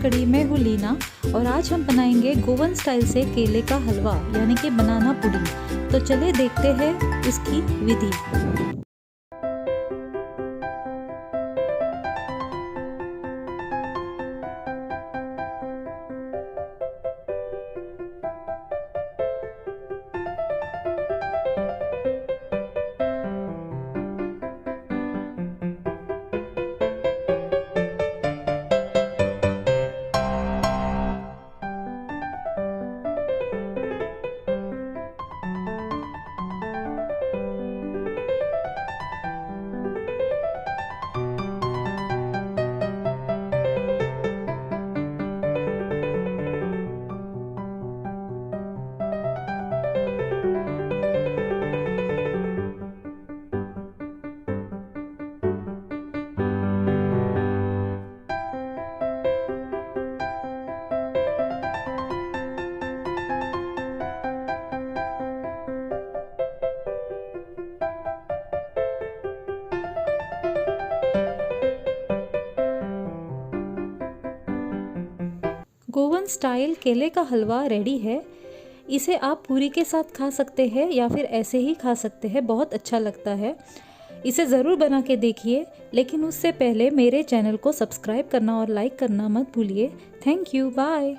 कड़ी। मैं हूँ लीना और आज हम बनाएंगे गोवन स्टाइल से केले का हलवा यानी कि बनाना पुडिंग। तो चलिए देखते हैं इसकी विधि। गोवन स्टाइल केले का हलवा रेडी है। इसे आप पूरी के साथ खा सकते हैं या फिर ऐसे ही खा सकते हैं, बहुत अच्छा लगता है। इसे ज़रूर बना के देखिए, लेकिन उससे पहले मेरे चैनल को सब्सक्राइब करना और लाइक करना मत भूलिए। Thank you, bye.